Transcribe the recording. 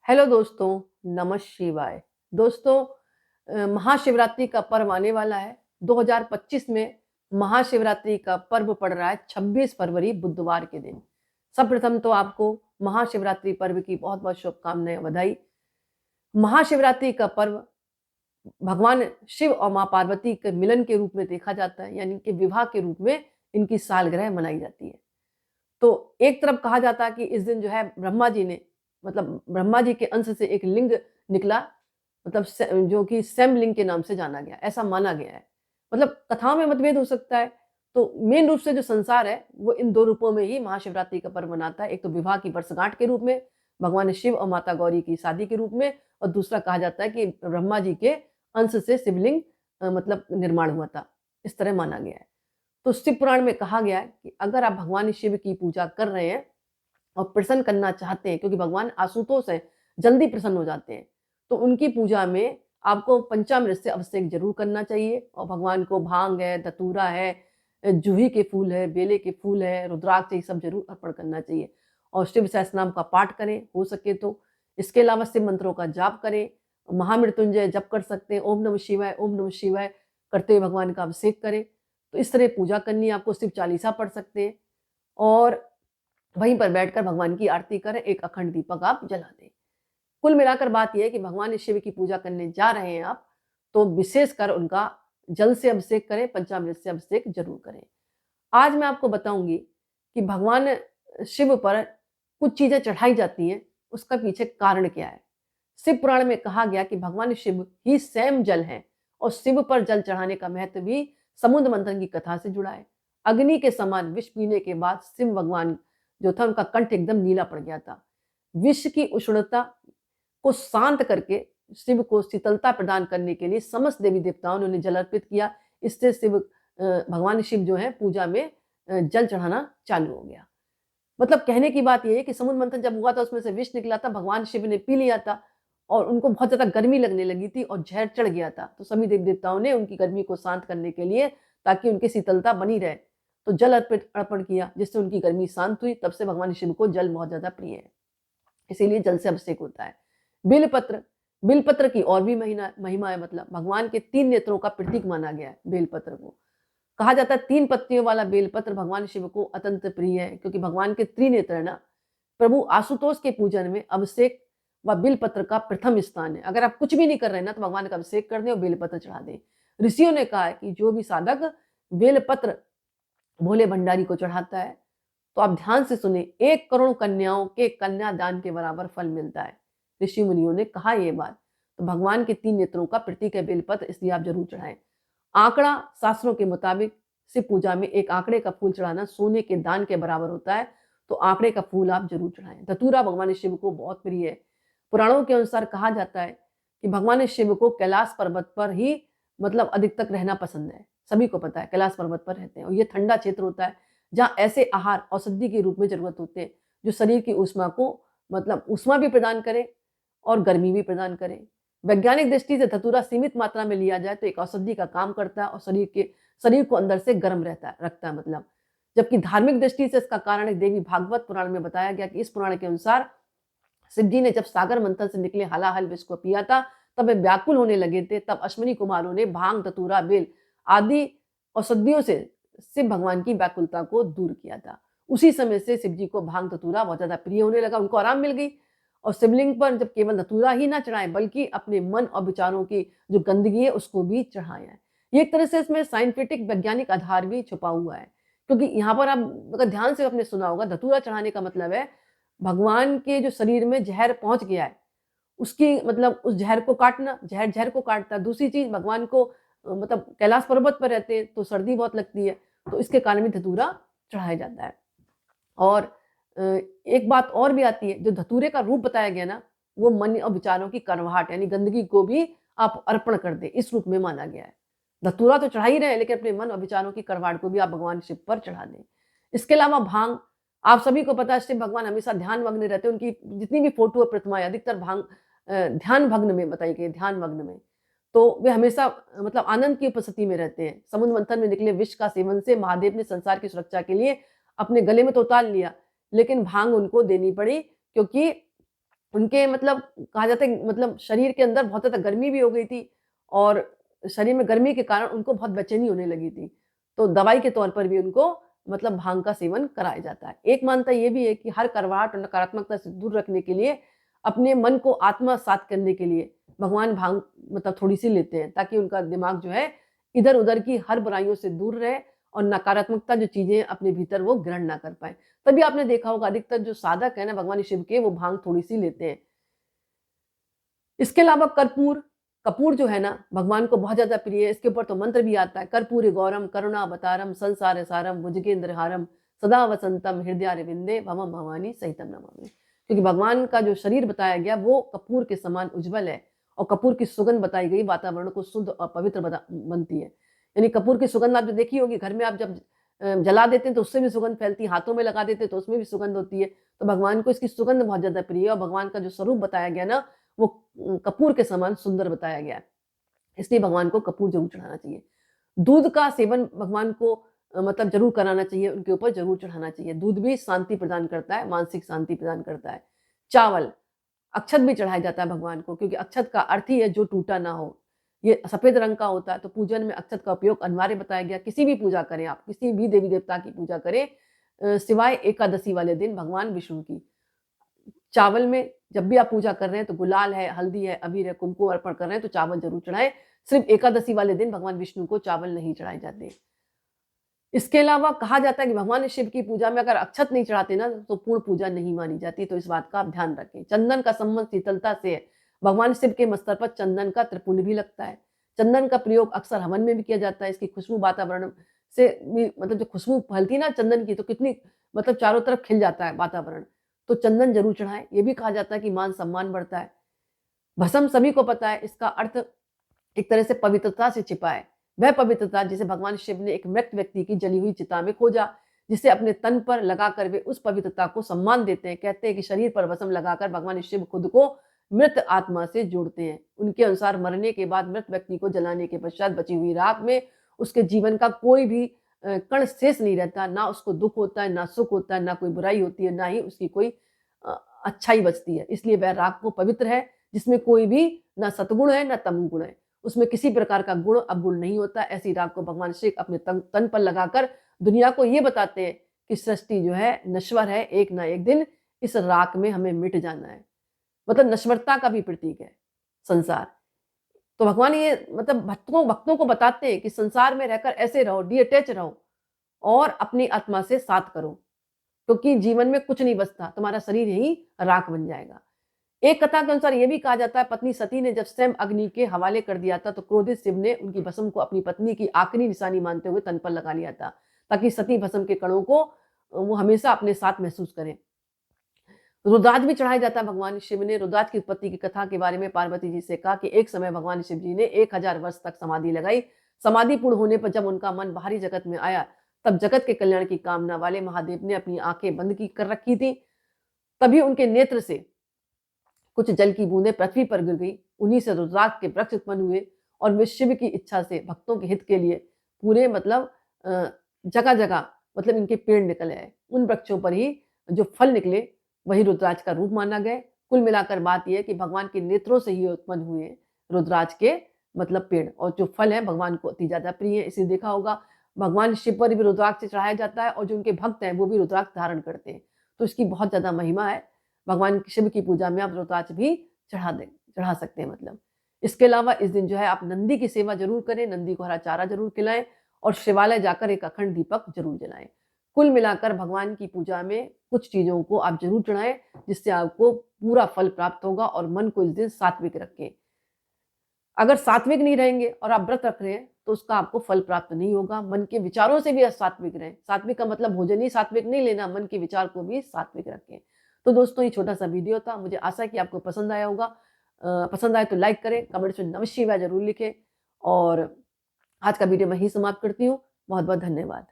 Hello दोस्तों, नमः शिवाय। दोस्तों, महाशिवरात्रि का पर्व आने वाला है। 2025 में महाशिवरात्रि का पर्व पड़ रहा है 26 फरवरी बुधवार के दिन। सर्वप्रथम तो आपको महाशिवरात्रि पर्व की बहुत-बहुत शुभकामनाएँ, बधाई। महाशिवरात्रि का पर्व भगवान शिव और माँ पार्वती के मिलन के रूप में देखा जाता है, यानी कि विवाह के रूप में इनकी सालगिरह मनाई जाती है। तो एक तरफ कहा जाता है कि इस दिन जो है ब्रह्मा जी ने ब्रह्मा जी के अंश से एक लिंग निकला, जो कि स्वयं लिंग के नाम से जाना गया, ऐसा माना गया है। कथाओं में मतभेद हो सकता है। तो मेन रूप से जो संसार है वो इन दो रूपों में ही महाशिवरात्रि का पर्व मनाता है। एक तो विवाह की वर्षगांठ के रूप में, भगवान शिव और माता गौरी की शादी के रूप में, और दूसरा कहा जाता है कि ब्रह्मा जी के अंश से शिवलिंग निर्माण हुआ था। इस तरह माना गया है। तो शिव पुराण में कहा गया है कि अगर आप भगवान शिव की पूजा कर रहे हैं और प्रसन्न करना चाहते हैं, क्योंकि भगवान आशुतोष हैं, जल्दी प्रसन्न हो जाते हैं, तो उनकी पूजा में आपको पंचामृत से अभिषेक जरूर करना चाहिए। और भगवान को भांग है, धतूरा है, जूही के फूल है, बेले के फूल है, रुद्राक्ष, ये सब जरूर अर्पण करना चाहिए। और शिव सहस्त्रनाम का पाठ करें हो सके तो। इसके अलावा शिव मंत्रों का जाप करें, महामृत्युंजय जप कर सकते हैं, ओम नमः शिवाय, ओम नमः शिवाय करते हुए भगवान का अभिषेक करें। तो इस तरह पूजा करनी है आपको। शिव चालीसा पढ़ सकते हैं और वहीं पर बैठकर भगवान की आरती करें, एक अखंड दीपक आप जला दें। कुल मिलाकर बात यह है कि भगवान शिव की पूजा करने जा रहे हैं आप, तो विशेषकर उनका जल से अभिषेक करें, पंचामृत से अभिषेक जरूर करें। आज मैं आपको बताऊंगी कि भगवान शिव पर कुछ चीजें चढ़ाई जाती हैं, उसका पीछे कारण क्या है। शिव पुराण में कहा गया कि भगवान शिव ही स्वयं जल हैं, और शिव पर जल चढ़ाने का महत्व भी समुद्र मंथन की कथा से जुड़ा है। अग्नि के समान विष पीने के बाद शिव भगवान जो था, उनका कंठ एकदम नीला पड़ गया था। विष की उष्णता को शांत करके शिव को शीतलता प्रदान करने के लिए समस्त देवी देवताओं ने उन्हें जल अर्पित किया। इससे भगवान शिव जो है पूजा में जल चढ़ाना चालू हो गया। कहने की बात यह है कि समुद्र मंथन जब हुआ था, उसमें से विष निकला था, भगवान शिव ने पी लिया था और उनको बहुत ज्यादा गर्मी लगने लगी थी और जहर चढ़ गया था। तो सभी देवी देवताओं ने उनकी गर्मी को शांत करने के लिए, ताकि उनकी शीतलता बनी रहे, तो जल अर्पण किया, जिससे उनकी गर्मी शांत हुई। तब से भगवान शिव को जल बहुत ज्यादा प्रिय है, इसीलिए जल से अभिषेक होता है। बेलपत्र, बेलपत्र की और भी महिमा है। भगवान के 3 नेत्रों का प्रतीक माना गया है बेलपत्र को। कहा जाता है 3 पत्तियों वाला बेलपत्र भगवान शिव को अत्यंत प्रिय है, क्योंकि भगवान के त्रिनेत्र है ना। प्रभु आशुतोष के पूजन में अभिषेक व बेलपत्र का प्रथम स्थान है। अगर आप कुछ भी नहीं कर रहे हैं ना, तो भगवान का अभिषेक कर दें और बेलपत्र चढ़ा दें। ऋषियों ने कहा है कि जो भी साधक बेलपत्र भोले भंडारी को चढ़ाता है, तो आप ध्यान से सुने, 1 करोड़ कन्याओं के कन्यादान के बराबर फल मिलता है। ऋषि मुनियों ने कहा ये बात। तो भगवान के 3 नेत्रों का प्रतीक है बेलपत्र, इसलिए आप जरूर चढ़ाएं। आंकड़ा, शास्त्रों के मुताबिक शिव पूजा में एक आंकड़े का फूल चढ़ाना सोने के दान के बराबर होता है। तो आंकड़े का फूल आप जरूर चढ़ाएं। धतूरा भगवान शिव को बहुत प्रिय है। पुराणों के अनुसार कहा जाता है कि भगवान शिव को कैलाश पर्वत पर ही अधिक तक रहना पसंद है। सभी को पता है कैलाश पर्वत पर रहते हैं, और ये ठंडा क्षेत्र होता है, जहाँ ऐसे आहार औषधि के रूप में जरूरत होते हैं जो शरीर की ऊष्मा को ऊष्मा भी प्रदान करे और गर्मी भी प्रदान करे। वैज्ञानिक दृष्टि से धतूरा सीमित मात्रा में लिया जाए तो एक औषधि का काम करता है और शरीर को अंदर से गर्म रखता है। जबकि धार्मिक दृष्टि से इसका कारण एक देवी भागवत पुराण में बताया गया कि इस पुराण के अनुसार शिव जी ने जब सागर मंथन से निकले हलाहल विष को पिया था, तब वे व्याकुल होने लगे थे। तब अश्विनी कुमारों ने भांग, धतूरा, बेल आदि औषधियों से शिव भगवान की व्याकुलता को दूर किया था। उसी समय से शिव जी को भांग, धतूरा बहुत ज्यादा प्रिय होने लगा, उनको आराम मिल गई। और शिवलिंग पर जब केवल धतूरा ही ना चढ़ाएं, बल्कि अपने मन और विचारों की जो गंदगी है उसको भी चढ़ाएं। ये एक तरह से इसमें साइंटिफिक वैज्ञानिक आधार भी छुपा हुआ है, क्योंकि यहाँ पर आप अगर ध्यान से आपने सुना होगा, धतूरा चढ़ाने का मतलब है भगवान के जो शरीर में जहर पहुंच गया है, उसकी उस जहर को काटना। जहर को काटता है। दूसरी चीज, भगवान को कैलाश पर्वत पर रहते हैं तो सर्दी बहुत लगती है, तो इसके कारण भी धतूरा चढ़ाया जाता है। और एक बात और भी आती है, जो धतूरे का रूप बताया गया ना, वो मन और विचारों की कड़वाहट यानी गंदगी को भी आप अर्पण कर दे, इस रूप में माना गया है। धतूरा तो चढ़ा ही रहे, लेकिन अपने मन और विचारों की कड़वाहट को भी आप भगवान शिव पर चढ़ा दें। इसके अलावा भांग, आप सभी को पता है शिव भगवान हमेशा ध्यान मग्न रहते हैं। उनकी जितनी भी फोटो और प्रतिमाएं अधिकतर ध्यान भग्न में बताई गई, ध्यान मग्न में। तो वे हमेशा आनंद की उपस्थिति में रहते हैं। समुद्र मंथन में निकले विष का सेवन से महादेव ने संसार की सुरक्षा के लिए अपने गले में तो उतार लिया, लेकिन भांग उनको देनी पड़ी, क्योंकि उनके मतलब कहा जाता है मतलब शरीर के अंदर बहुत ज़्यादा गर्मी भी हो गई थी और शरीर में गर्मी के कारण उनको बहुत बेचैनी होने लगी थी। तो दवाई के तौर पर भी उनको मतलब भांग का सेवन कराया जाता है। एक मान्यता ये भी है कि हर कड़वाहट और नकारात्मकता से दूर रखने के लिए, अपने मन को आत्मसात करने के लिए भगवान भांग मतलब थोड़ी-सी लेते हैं, ताकि उनका दिमाग जो है इधर-उधर की हर बुराइयों से दूर रहे और नकारात्मकता जो चीज़ें अपने भीतर वो ग्रहण ना कर पाएँ। तभी आपने देखा होगा अधिकतर जो साधक है ना भगवान शिव के, वो भांग थोड़ी-सी लेते हैं। इसके अलावा कर्पूर, कपूर जो है ना भगवान को बहुत ज़्यादा प्रिय है। इसके ऊपर तो मंत्र भी आता है, कर्पूरी गौरम करुणावतारम संसार सारम भुजगेंद्रहारम सदा वसंतम हृदयारविंदे भवम भवानी सहितम नमामि। क्योंकि भगवान का जो शरीर बताया गया वो कपूर के समान उज्ज्वल है और कपूर की सुगंध बताई गई वातावरण को शुद्ध और पवित्र बनती है। यानी कपूर की सुगंध आपने देखी होगी, घर में आप जब जला देते हैं तो उससे भी सुगंध फैलती है, हाथों में लगा देते हैं तो उसमें भी सुगंध होती है। तो भगवान को इसकी सुगंध बहुत ज़्यादा प्रिय है और भगवान का जो स्वरूप बताया गया ना, वो कपूर के समान सुंदर बताया गया है। इसलिए भगवान को कपूर ज़रूर चढ़ाना चाहिए। दूध का सेवन भगवान को मतलब ज़रूर कराना चाहिए, उनके ऊपर ज़रूर चढ़ाना चाहिए। दूध भी शांति प्रदान करता है, मानसिक शांति प्रदान करता है। चावल, अक्षत भी चढ़ाया जाता है भगवान को, क्योंकि अक्षत का अर्थ ही है जो टूटा ना हो। ये सफ़ेद रंग का होता है, तो पूजन में अक्षत का उपयोग अनिवार्य बताया गया। किसी भी पूजा करें आप, किसी भी देवी-देवता की पूजा करें सिवाय एकादशी वाले दिन भगवान विष्णु की। चावल में जब भी आप पूजा कर रहे हैं तो गुलाल है, हल्दी है, अबीर है, कुमकुम अर्पण कर रहे हैं तो चावल ज़रूर चढ़ाएँ। सिर्फ़ एकादशी वाले दिन भगवान विष्णु को चावल नहीं चढ़ाए जाते। इसके अलावा कहा जाता है कि भगवान शिव की पूजा में अगर अक्षत नहीं चढ़ाते ना तो पूर्ण पूजा नहीं मानी जाती, तो इस बात का आप ध्यान रखें। चंदन का संबंध शीतलता से है। भगवान शिव के मस्तक पर चंदन का त्रिपुंड भी लगता है। चंदन का प्रयोग अक्सर हवन में भी किया जाता है। इसकी खुशबू वातावरण से भी मतलब जो खुशबू फैलती है ना चंदन की, तो कितनी मतलब चारों तरफ खिल जाता है वातावरण। तो चंदन ज़रूर चढ़ाएँ। ये भी कहा जाता है कि मान-सम्मान बढ़ता है। भस्म सभी को पता है, इसका अर्थ एक तरह से पवित्रता से छिपा है। वह पवित्रता जिसे भगवान शिव ने एक मृत व्यक्ति की जली हुई चिता में खोजा, जिसे अपने तन पर लगाकर वे उस पवित्रता को सम्मान देते हैं। कहते हैं कि शरीर पर भस्म लगाकर भगवान शिव खुद को मृत आत्मा से जोड़ते हैं। उनके अनुसार मरने के बाद मृत व्यक्ति को जलाने के पश्चात बची हुई राख में उसके जीवन का कोई भी कण शेष नहीं रहता। ना उसको दुःख होता है, ना सुख होता है, ना कोई बुराई होती है, ना ही उसकी कोई अच्छाई बचती है। इसलिए वह राख वो पवित्र है, जिसमें कोई भी ना सतगुण है, ना तमगुण है। उसमें किसी प्रकार का गुण अवगुण नहीं होता। ऐसी राख को भगवान शिव अपने तन पर लगाकर दुनिया को ये बताते हैं कि सृष्टि जो है नश्वर है, एक ना एक दिन इस राख में हमें मिट जाना है। मतलब नश्वरता का भी प्रतीक है संसार। तो भगवान ये मतलब भक्तों को बताते हैं कि संसार में रहकर ऐसे रहो, डिअटैच रहो और अपनी आत्मा से साथ करो, क्योंकि जीवन में कुछ नहीं बचता, तुम्हारा शरीर ही राख बन जाएगा। एक कथा के अनुसार ये भी कहा जाता है, पत्नी सती ने जब स्वयं अग्नि के हवाले कर दिया था तो क्रोधित शिव ने उनकी भस्म को अपनी पत्नी की आखिरी निशानी मानते हुए तन पर लगा लिया था, ताकि सती भस्म के कणों को वो हमेशा अपने साथ महसूस करें। रुद्राक्ष भी चढ़ाया जाता है। भगवान शिव ने रुद्राक्ष की उत्पत्ति की कथा के बारे में पार्वती जी से कहा कि एक समय भगवान शिव जी ने 1000 वर्ष तक समाधि लगाई। समाधि पूर्ण होने पर जब उनका मन बाहरी जगत में आया, तब जगत के कल्याण की कामना वाले महादेव ने अपनी आंखें बंद की कर रखी थी। तभी उनके नेत्र से कुछ जल की बूंदें पृथ्वी पर गिर गई। उन्हीं से रुद्राक्ष के वृक्ष उत्पन्न हुए और वे शिव की इच्छा से भक्तों के हित के लिए पूरे मतलब जगह जगह मतलब इनके पेड़ निकल आए। उन वृक्षों पर ही जो फल निकले वही रुद्राक्ष का रूप माना गया। कुल मिलाकर बात यह है कि भगवान के नेत्रों से ही उत्पन्न हुए रुद्राक्ष के मतलब पेड़, और जो फल है भगवान को अति ज्यादा प्रिय है। इसे देखा होगा भगवान शिव पर भी रुद्राक्ष चढ़ाया जाता है और जो उनके भक्त हैं वो भी रुद्राक्ष धारण करते हैं। तो इसकी बहुत ज्यादा महिमा है। भगवान शिव की पूजा में आप रुद्राक्ष भी चढ़ा सकते हैं मतलब। इसके अलावा इस दिन जो है आप नंदी की सेवा जरूर करें, नंदी को हरा चारा जरूर खिलाएं और शिवालय जाकर एक अखंड दीपक जरूर जलाएं। कुल मिलाकर भगवान की पूजा में कुछ चीजों को आप जरूर चढ़ाएं, जिससे आपको पूरा फल प्राप्त होगा और मन को इस दिन सात्विक रखें। अगर सात्विक नहीं रहेंगे और आप व्रत रख रहे हैं तो उसका आपको फल प्राप्त नहीं होगा। मन के विचारों से भी सात्विक रहें। सात्विक का मतलब भोजन ही सात्विक नहीं लेना, मन के विचार को भी सात्विक रखें। तो दोस्तों ये छोटा सा वीडियो था, मुझे आशा है कि आपको पसंद आया होगा। पसंद आए तो लाइक करें, कमेंट्स में नमः शिवाय जरूर लिखें और आज का वीडियो मैं ही समाप्त करती हूँ। बहुत बहुत धन्यवाद।